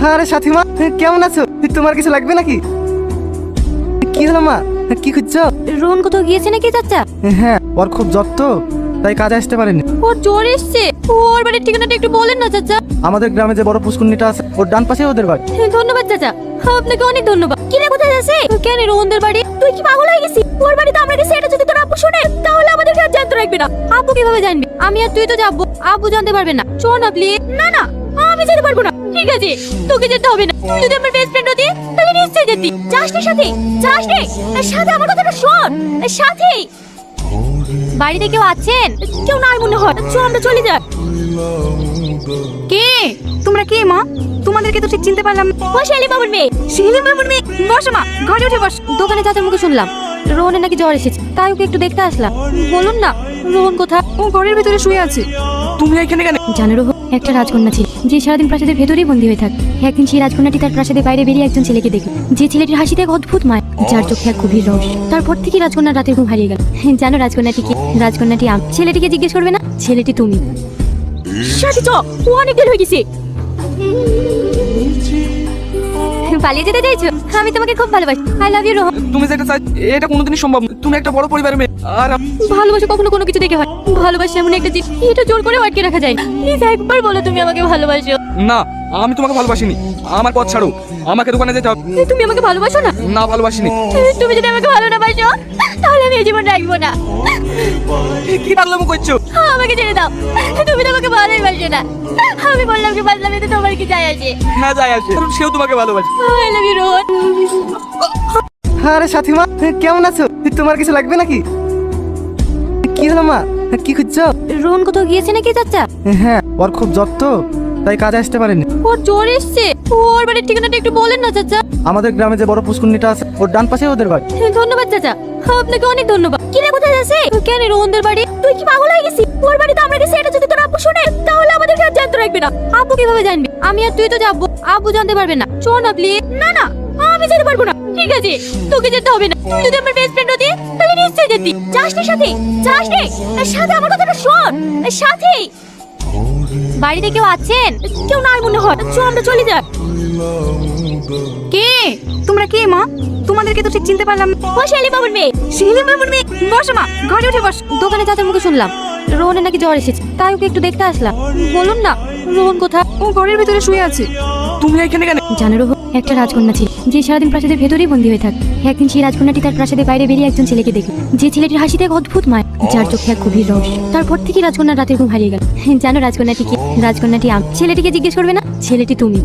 আরে সাথী মা, কেমন আছো? তোমার কিছু লাগবে নাকি? কি হলো মা, কি খুঁজছো? রোহন কোথাও গিয়েছে নাকি চাচা? হ্যাঁ, ওর খুব জ্বর তো, তাই কাজে আসতে পারেনি। ওর জ্বর এসছে, ওর বাড়ির ঠিকানাটা একটু বলেন না চাচা। আমাদের গ্রামে যে বড় পুষ্করণীটা আছে, ওর ডান পাশে ওদের বাড়ি। ধন্যবাদ চাচা, আপনাকে অনেক ধন্যবাদ। কিরে কোথায় আছে? কেন রোহনদের বাড়ি? তুই কি পাগল হয়ে গেছিস? ওর বাড়িতে আমরা গেছি, এটা যদি তোর আব্বু শুনে তাহলে আমাদেরকে আর জানতে রাখবে না। আব্বু কিভাবে জানবে? আমি আর তুই তো যাবো, আব্বু জানতে পারবে না। শোন না প্লিজ। না না, আমি যেতে পারবো না। ঠিক আছে, তোকে যেতে হবে না। তুই যদি আমার বেস্ট ফ্রেন্ড হতি তাহলে নিশ্চয়ই যেতি। যাস না সাথে, যাস নে। সাথে আমার কথাটা শোন। সাথে বাড়িতে কেউ আছেন? কেউ নাই মনে হয়। চল আমরা চলে যাই। কে তোমরা? কে মা? তোমাদেরকে তো ঠিক চিনতে পারলাম না। ও শালি বাবুর মেয়ে। শিলি মামুর মেয়ে। বসো মা, ঘরে উঠে বস। দোকানে চাচার মুখে শুনলাম রোহনের নাকি জ্বর এসেছে, তাই ওকে একটু দেখতে আসলাম। বলুন না রোহন কোথায়? ও ঘরের ভিতরে শুয়ে আছে। তুমি এখানে কেন? জানো রোহন একটা রাজকন্যা ছিল, যে সারাদিন প্রাসাদের ভেতরেই বন্দী হয়ে থাকে। একদিন সেই রাজকন্যাটি তার প্রাসাদের বাইরে বেরিয়ে একজন ছেলেকে দেখল, যে ছেলেটির হাসিতে এক অদ্ভুত মায়, যার চোখে এক গভীর রহস্য। তারপর থেকে রাজকন্যার রাতের ঘুম হারিয়ে গেল। জানো রাজকন্যাটি কি? রাজকন্যাটি আমি। ছেলেটিকে জিজ্ঞেস করবে না, ছেলেটি তুমি। সাথী চ, ও অনেক দেরি হয়ে গেছে। পালিয়ে যেতে চাইছো? আমি তোমাকে খুব ভালোবাসি। I love you Rohan. তুমি যেটা চাই এটা কোনোদিনই সম্ভব না। তুমি একটা বড় পরিবারের মেয়ে, আর ভালোবাসা কখনো কোনো কিছু দেখে হয়? ভালোবাসা এমন একটা জিনিস, এটা জোর করে আটকে রাখা যায় না। প্লিজ একবার বলো তুমি আমাকে ভালোবাসো। না, আমি তোমাকে ভালোবাসিনি। আমার পথ ছাড়ো, আমাকে দোকানে যেতে হবে। তুমি আমাকে ভালোবাসো না? না, ভালোবাসিনি। তুমি যদি আমাকে ভালো না বাসো তাহলে আমি এই জীবন রাখবো না। কি পাগলামো করছো? আমাকে ছেড়ে দাও, তুমি তো আমাকে ভালোই বাসো না। আমি বললাম কি বাসলাম, এতে তোমার কি যায় আসে? হ্যাঁ, যাই আসে, কারণ সেও তোমাকে ভালোবাসে। I love you Rohan. আরে সাথী মা, কেমন আছো? তোমার কিছু লাগবে নাকি? কি হলো মা, কি খুঁজছো? রোহন কোথাও গিয়েছে নাকি চাচা? হ্যাঁ, ওর খুব জ্বর তো, তাই কাজে আসতে পারেনি। ওর জ্বর এসছে, ওর বাড়ির ঠিকানাটা একটু বলেন না চাচা। আমাদের গ্রামে যে বড় পুষ্করণীটা আছে, ওর ডান পাশে ওদের বাড়ি। ধন্যবাদ চাচা, আপনাকে অনেক ধন্যবাদ। কিরে কোথায় আছে? কেন রোহনদের বাড়ি? তুই কি পাগল হয়ে গেছিস? ওর বাড়িতে আমরা গেছি, এটা যদি তোর আব্বু শুনে তাহলে আমাদেরকে আর জানতে রাখবে না। আব্বু কিভাবে জানবে? আমি আর তুই তো যাবো, আব্বু জানতে পারবে না। শোন না প্লিজ। না না, আমি যেতে পারবো না। ঠিক আছে, তোকে যেতে হবে না। তুই যদি আমার বেস্ট ফ্রেন্ড হতি তাহলে নিশ্চয়ই যেতি। যাস না সাথে, যাস নে। সাথে আমার কথাটা শোন। সাথে বাড়িতে কেউ আছেন? কেউ নাই মনে হয়। চল আমরা চলে যাই। কে তোমরা? কে মা? তোমাদেরকে তো ঠিক চিনতে পারলাম না। ও শালি বাবুর মেয়ে। শিলি মামুর মেয়ে। বসো মা, ঘরে উঠে বস। দোকানে চাচার মুখে শুনলাম রোহনের নাকি জ্বর এসেছে, তাই ওকে একটু দেখতে আসলাম। বলুন না রোহন কোথায়? ও ঘরের ভিতরে শুয়ে আছে। তুমি এখানে কেন? জানো রোহন একটা রাজকন্যা ছিল, যে সারাদিন প্রাসাদের ভেতরেই বন্দী হয়ে থাকে। একদিন সেই রাজকন্যাটি তার প্রাসাদের বাইরে বেরিয়ে একজন ছেলেকে দেখল, যে ছেলেটির হাসিতে এক অদ্ভুত মায়, যার চোখে এক গভীর রহস্য। তারপর থেকে রাজকন্যার রাতের ঘুম হারিয়ে গেল। জানো রাজকন্যাটি কি? রাজকন্যাটি আমি। ছেলেটিকে জিজ্ঞেস করবে না, ছেলেটি তুমি।